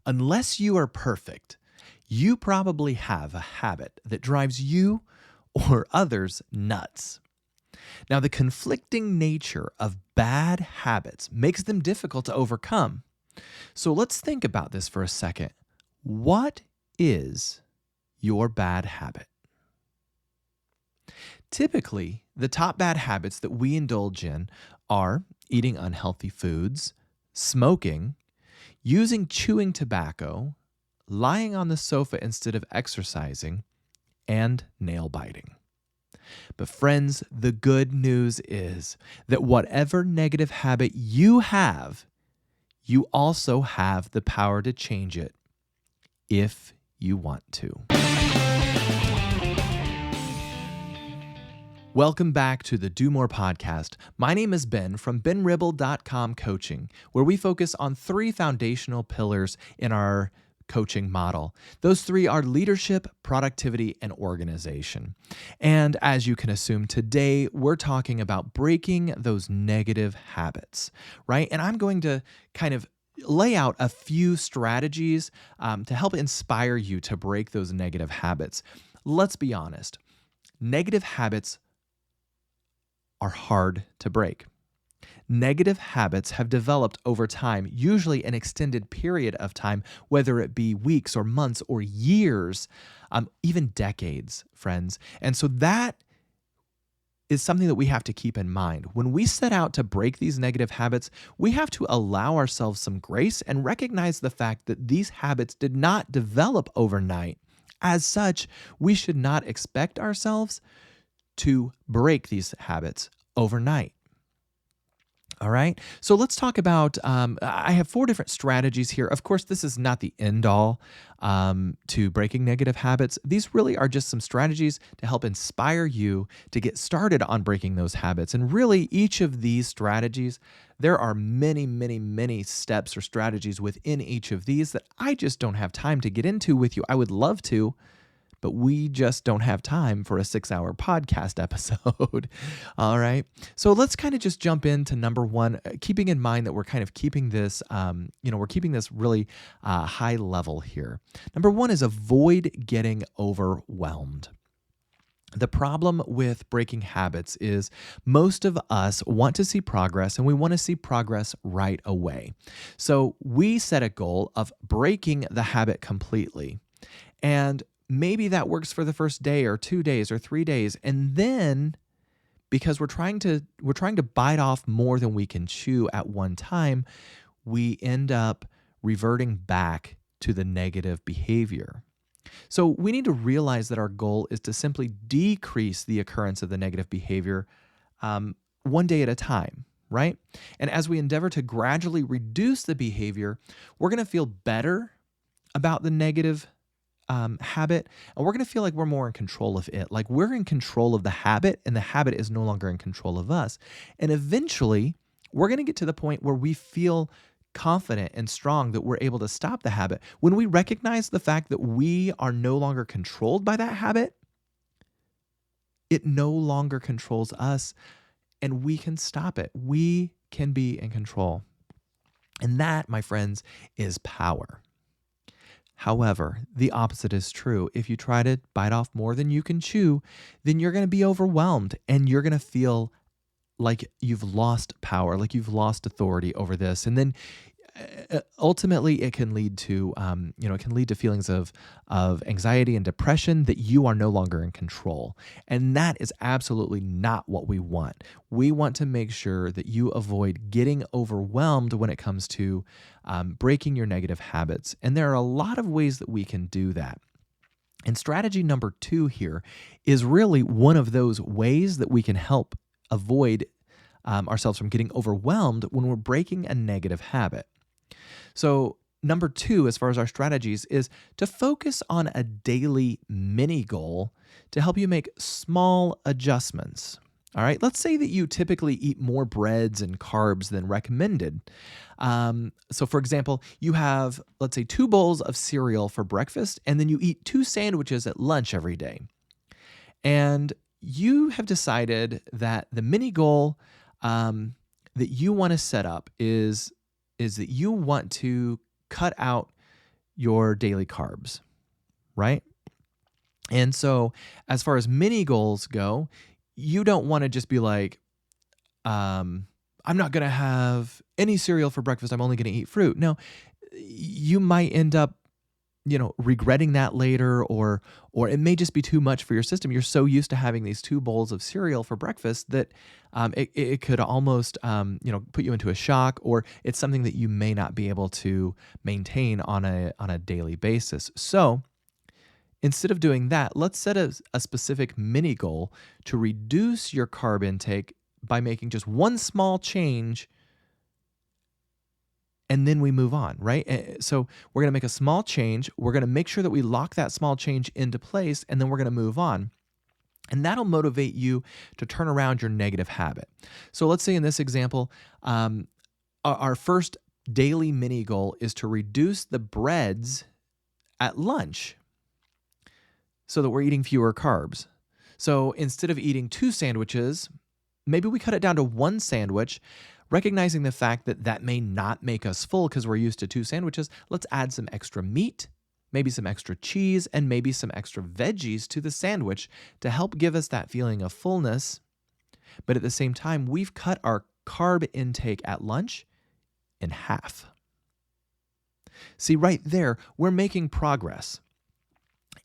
Unless you are perfect, you probably have a habit that drives you or others nuts. Now, the conflicting nature of bad habits makes them difficult to overcome. So let's think about this for a second. What is your bad habit? Typically, the top bad habits that we indulge in are eating unhealthy foods, smoking, using chewing tobacco, lying on the sofa instead of exercising, and nail biting. But, friends, the good news is that whatever negative habit you have, you also have the power to change it if you want to. Welcome back to the Do More podcast. My name is Ben from benribble.com Coaching, where we focus on 3 foundational pillars in our coaching model. Those 3 are leadership, productivity, and organization. And as you can assume, today we're talking about breaking those negative habits, right? And I'm going to kind of lay out a few strategies to help inspire you to break those negative habits. Let's be honest. Negative habits are hard to break. Negative habits have developed over time, usually an extended period of time, whether it be weeks or months or years, even decades, friends. And so that is something that we have to keep in mind. When we set out to break these negative habits, we have to allow ourselves some grace and recognize the fact that these habits did not develop overnight. As such, we should not expect ourselves to break these habits overnight. All right. So let's talk about, I have 4 different strategies here. Of course, this is not the end all to breaking negative habits. These really are just some strategies to help inspire you to get started on breaking those habits. And really, each of these strategies, there are many, many, many steps or strategies within each of these that I just don't have time to get into with you. I would love to, but we just don't have time for a 6-hour podcast episode. All right. So let's kind of just jump into number 1, keeping in mind that we're kind of keeping this, we're keeping this really high level here. Number 1 is avoid getting overwhelmed. The problem with breaking habits is most of us want to see progress, and we want to see progress right away. So we set a goal of breaking the habit completely. And maybe that works for the first day or 2 days or 3 days. And then because we're trying to bite off more than we can chew at one time, we end up reverting back to the negative behavior. So we need to realize that our goal is to simply decrease the occurrence of the negative behavior one day at a time, right? And as we endeavor to gradually reduce the behavior, we're going to feel better about the negative habit, and we're going to feel like we're more in control of it. Like we're in control of the habit, and the habit is no longer in control of us. And eventually, we're going to get to the point where we feel confident and strong that we're able to stop the habit. When we recognize the fact that we are no longer controlled by that habit, it no longer controls us, and we can stop it. We can be in control. And that, my friends, is power. However, the opposite is true. If you try to bite off more than you can chew, then you're going to be overwhelmed, and you're going to feel like you've lost power, like you've lost authority over this. And then ultimately it can lead to, feelings of anxiety and depression that you are no longer in control. And that is absolutely not what we want. We want to make sure that you avoid getting overwhelmed when it comes to breaking your negative habits. And there are a lot of ways that we can do that. And strategy number 2 here is really one of those ways that we can help avoid ourselves from getting overwhelmed when we're breaking a negative habit. So number 2, as far as our strategies, is to focus on a daily mini goal to help you make small adjustments. All right, let's say that you typically eat more breads and carbs than recommended. So for example, you have, let's say, 2 bowls of cereal for breakfast, and then you eat 2 sandwiches at lunch every day. And you have decided that the mini goal that you want to set up is that you want to cut out your daily carbs, right? And so, as far as mini goals go, you don't want to just be like, I'm not going to have any cereal for breakfast. I'm only going to eat fruit. No, you might end up, regretting that later, or it may just be too much for your system. You're so used to having these 2 bowls of cereal for breakfast that it could almost, put you into a shock, or it's something that you may not be able to maintain on a daily basis. So instead of doing that, let's set a specific mini goal to reduce your carb intake by making just one small change, and then we move on, right? So we're going to make a small change. We're going to make sure that we lock that small change into place, and then we're going to move on. And that'll motivate you to turn around your negative habit. So let's say in this example, our first daily mini goal is to reduce the breads at lunch so that we're eating fewer carbs. So instead of eating 2 sandwiches, maybe we cut it down to 1 sandwich, recognizing the fact that that may not make us full because we're used to 2 sandwiches. Let's add some extra meat, maybe some extra cheese, and maybe some extra veggies to the sandwich to help give us that feeling of fullness. But at the same time, we've cut our carb intake at lunch in half. See, right there, we're making progress.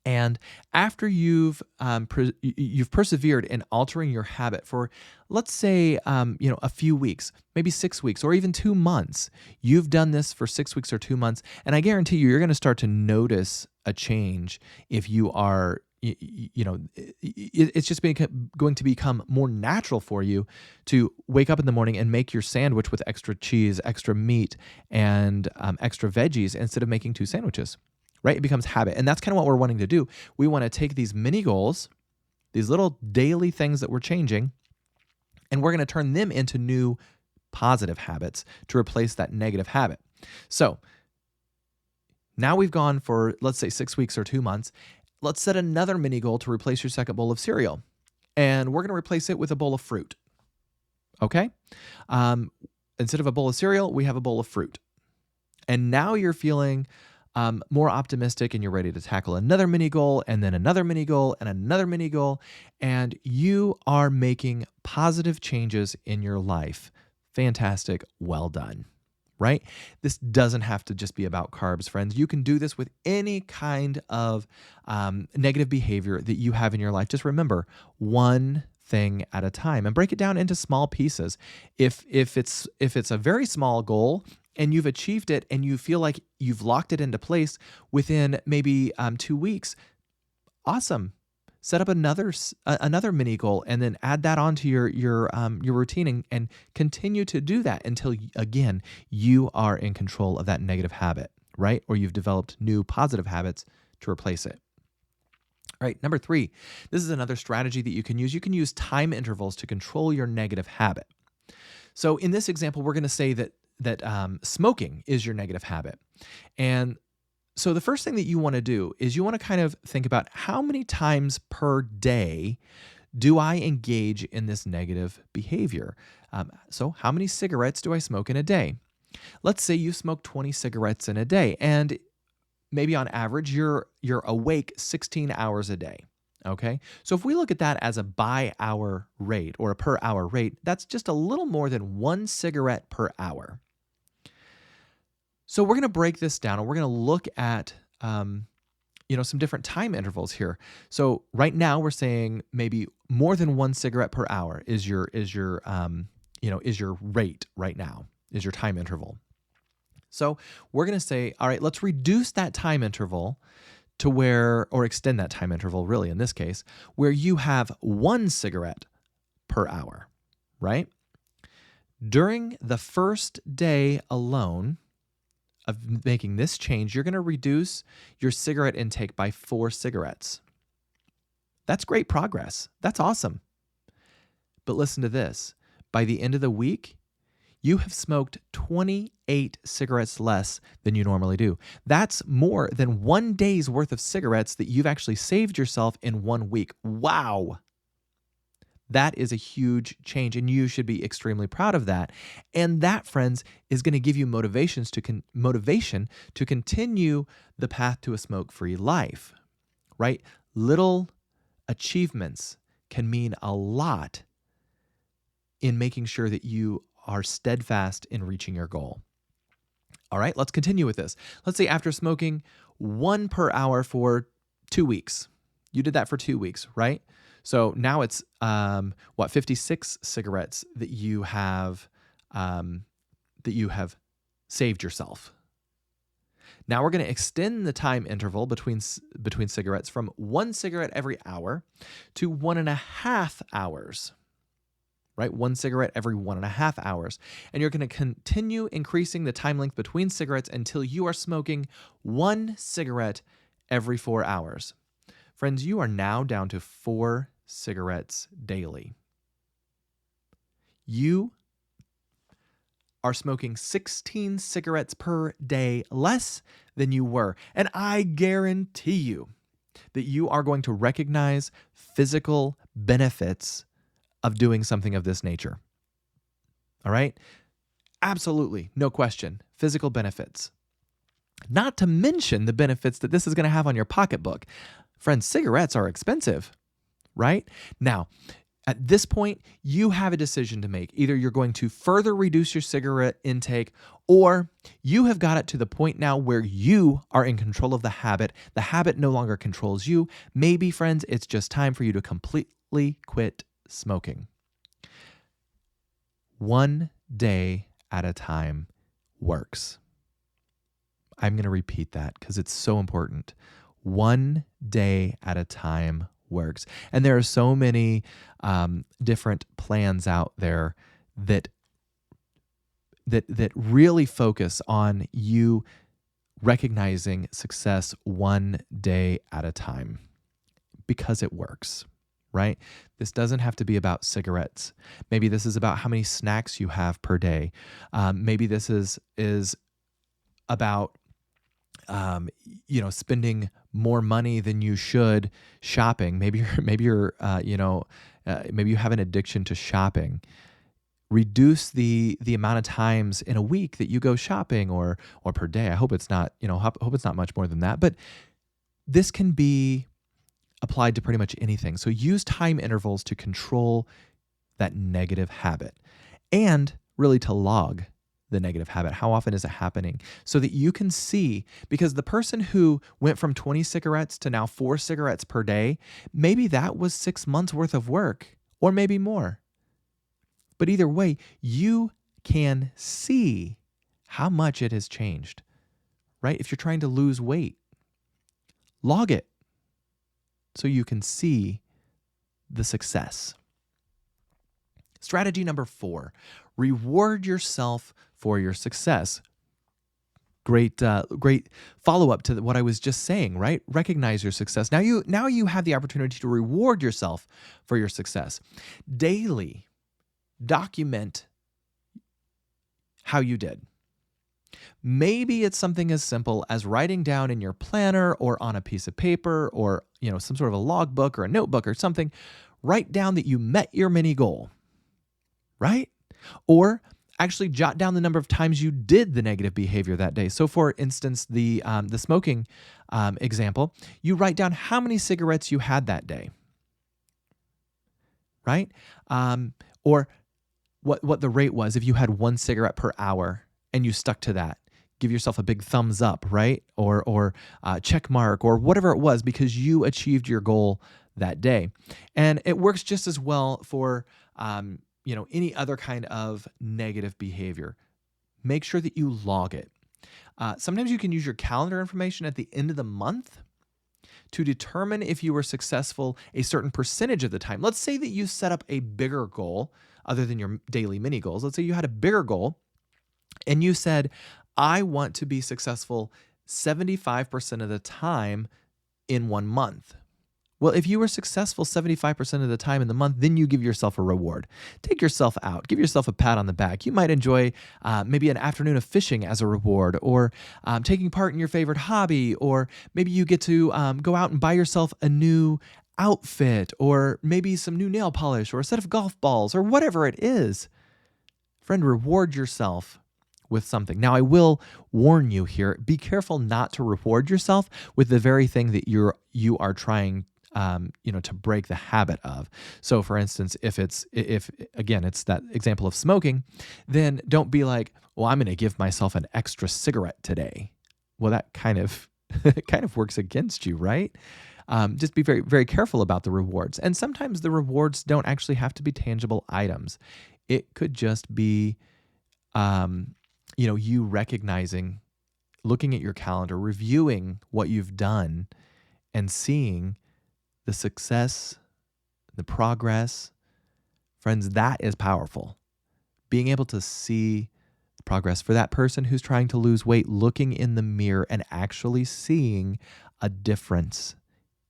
And after you've persevered in altering your habit for, let's say, a few weeks, maybe 6 weeks, or even 2 months, you've done this for 6 weeks or 2 months, and I guarantee you're going to start to notice a change if you are, it's just going to become more natural for you to wake up in the morning and make your sandwich with extra cheese, extra meat, and extra veggies instead of making 2 sandwiches. Right? It becomes habit. And that's kind of what we're wanting to do. We want to take these mini goals, these little daily things that we're changing, and we're going to turn them into new positive habits to replace that negative habit. So now we've gone for, let's say, 6 weeks or 2 months. Let's set another mini goal to replace your second bowl of cereal. And we're going to replace it with a bowl of fruit. Okay? Instead of a bowl of cereal, we have a bowl of fruit. And now you're feeling more optimistic, and you're ready to tackle another mini goal, and then another mini goal, and another mini goal, and you are making positive changes in your life. Fantastic. Well done. Right? This doesn't have to just be about carbs, friends. You can do this with any kind of negative behavior that you have in your life. Just remember, one thing at a time, and break it down into small pieces. If it's a very small goal, and you've achieved it, and you feel like you've locked it into place within maybe 2 weeks, awesome. Set up another mini goal, and then add that onto your routine, and continue to do that until, again, you are in control of that negative habit, right? Or you've developed new positive habits to replace it. All right, number 3, this is another strategy that you can use. You can use time intervals to control your negative habit. So in this example, we're going to say that smoking is your negative habit. And so the first thing that you want to do is you want to kind of think about, how many times per day do I engage in this negative behavior? So how many cigarettes do I smoke in a day? Let's say you smoke 20 cigarettes in a day, and maybe on average you're awake 16 hours a day. Okay, so if we look at that as a by hour rate or a per hour rate, that's just a little more than 1 cigarette per hour. So we're going to break this down, and we're going to look at some different time intervals here. So right now we're saying maybe more than 1 cigarette per hour is your rate right now, is your time interval. So we're going to say, all right, let's reduce that time interval to or extend that time interval, really, in this case, where you have 1 cigarette per hour, right? During the first day alone of making this change, you're going to reduce your cigarette intake by 4 cigarettes. That's great progress. That's awesome. But listen to this. By the end of the week, you have smoked 28 cigarettes less than you normally do. That's more than 1 day's worth of cigarettes that you've actually saved yourself in 1 week. Wow. That is a huge change, and you should be extremely proud of that. And that, friends, is going to give you motivation to continue the path to a smoke-free life, right? Little achievements can mean a lot in making sure that you are steadfast in reaching your goal. All right, let's continue with this. Let's say after smoking 1 per hour for 2 weeks, you did that for 2 weeks, right? So now it's 56 cigarettes that you have saved yourself. Now we're going to extend the time interval between cigarettes from 1 cigarette every hour to 1.5 hours. Right? 1 cigarette every 1.5 hours. And you're going to continue increasing the time length between cigarettes until you are smoking 1 cigarette every 4 hours. Friends, you are now down to 4 cigarettes daily. You are smoking 16 cigarettes per day less than you were. And I guarantee you that you are going to recognize physical benefits of doing something of this nature. All right? Absolutely, no question. Physical benefits. Not to mention the benefits that this is going to have on your pocketbook. Friends, cigarettes are expensive, right? Now, at this point, you have a decision to make. Either you're going to further reduce your cigarette intake, or you have got it to the point now where you are in control of the habit. The habit no longer controls you. Maybe, friends, it's just time for you to completely quit smoking. 1 day at a time works. I'm going to repeat that because it's so important. 1 day at a time works. And there are so many different plans out there that really focus on you recognizing success 1 day at a time because it works. Right? This doesn't have to be about cigarettes. Maybe this is about how many snacks you have per day. Maybe this is about spending more money than you should shopping. Maybe you have an addiction to shopping. Reduce the amount of times in a week that you go shopping or per day. I hope it's not much more than that. But this can be applied to pretty much anything. So use time intervals to control that negative habit and really to log the negative habit. How often is it happening? So that you can see, because the person who went from 20 cigarettes to now 4 cigarettes per day, maybe that was 6 months worth of work or maybe more. But either way, you can see how much it has changed, right? If you're trying to lose weight, log it so you can see the success. Strategy number 4, reward yourself for your success. Great follow-up to what I was just saying, right? Recognize your success. Now you have the opportunity to reward yourself for your success. Daily, document how you did. Maybe it's something as simple as writing down in your planner or on a piece of paper or some sort of a logbook or a notebook or something. Write down that you met your mini goal, right? Or actually jot down the number of times you did the negative behavior that day. So for instance, the smoking example, you write down how many cigarettes you had that day, right? Or what the rate was if you had 1 cigarette per hour and you stuck to that. Give yourself a big thumbs up, right? Or check mark or whatever it was because you achieved your goal that day. And it works just as well for any other kind of negative behavior. Make sure that you log it. Sometimes you can use your calendar information at the end of the month to determine if you were successful a certain percentage of the time. Let's say that you set up a bigger goal other than your daily mini goals. Let's say you had a bigger goal and you said, I want to be successful 75% of the time in 1 month. Well, if you were successful 75% of the time in the month, then you give yourself a reward. Take yourself out. Give yourself a pat on the back. You might enjoy maybe an afternoon of fishing as a reward, or taking part in your favorite hobby, or maybe you get to go out and buy yourself a new outfit or maybe some new nail polish or a set of golf balls or whatever it is. Friend, reward yourself with something. Now, I will warn you here, be careful not to reward yourself with the very thing that you are trying to break the habit of. So for instance, if again, it's that example of smoking, then don't be like, well, I'm going to give myself an extra cigarette today. Well, that kind of works against you, right? Just be very, very careful about the rewards. And sometimes the rewards don't actually have to be tangible items. It could just be, you recognizing, looking at your calendar, reviewing what you've done and seeing the success, the progress. Friends, that is powerful. Being able to see progress for that person who's trying to lose weight, looking in the mirror and actually seeing a difference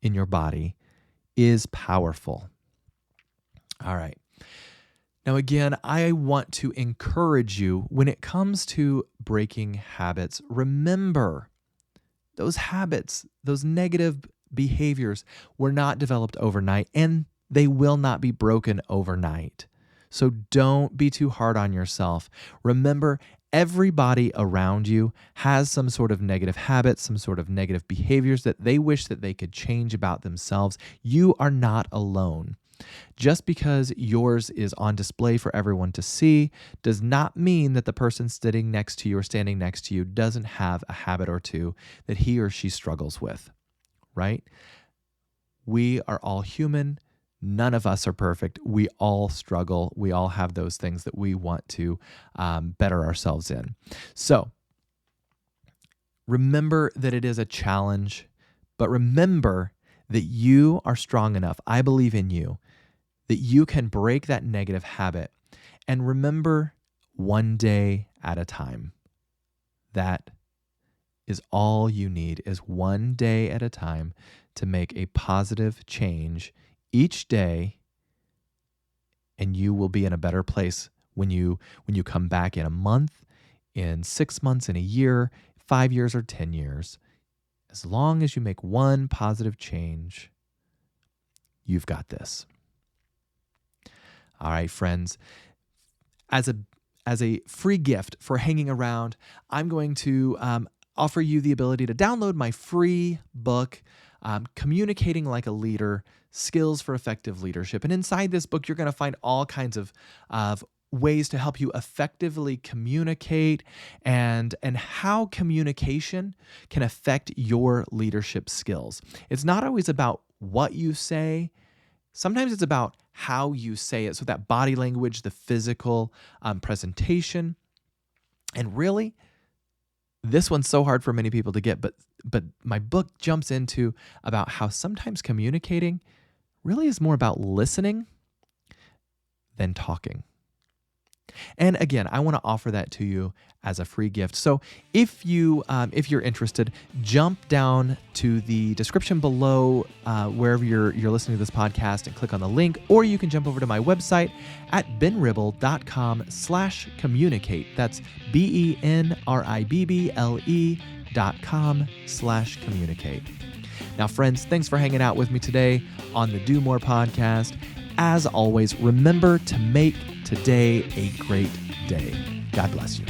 in your body is powerful. All right. Now, again, I want to encourage you when it comes to breaking habits, remember those habits, those negative behaviors were not developed overnight and they will not be broken overnight. So don't be too hard on yourself. Remember, everybody around you has some sort of negative habits, some sort of negative behaviors that they wish that they could change about themselves. You are not alone. Just because yours is on display for everyone to see does not mean that the person sitting next to you or standing next to you doesn't have a habit or two that he or she struggles with, right? We are all human. None of us are perfect. We all struggle. We all have those things that we want to better ourselves in. So remember that it is a challenge, but remember that you are strong enough. I believe in you, that you can break that negative habit. And remember, one day at a time. That is all you need, is one day at a time to make a positive change each day, and you will be in a better place when you come back in a month, in 6 months, in a year, 5 years, or 10 years. As long as you make one positive change, you've got this. All right, friends, as a free gift for hanging around, I'm going to offer you the ability to download my free book, Communicating Like a Leader, Skills for Effective Leadership. And inside this book, you're going to find all kinds of ways to help you effectively communicate and how communication can affect your leadership skills. It's not always about what you say. Sometimes it's about how you say it. So that body language, the physical presentation. And really, this one's so hard for many people to get, but my book jumps into about how sometimes communicating really is more about listening than talking. And again, I want to offer that to you as a free gift. So if you're interested, jump down to the description below wherever you're listening to this podcast and click on the link, or you can jump over to my website at benribble.com/communicate. That's BENRIBBLE.com/communicate. Now, friends, thanks for hanging out with me today on the Do More podcast. As always, remember to make today a great day. God bless you.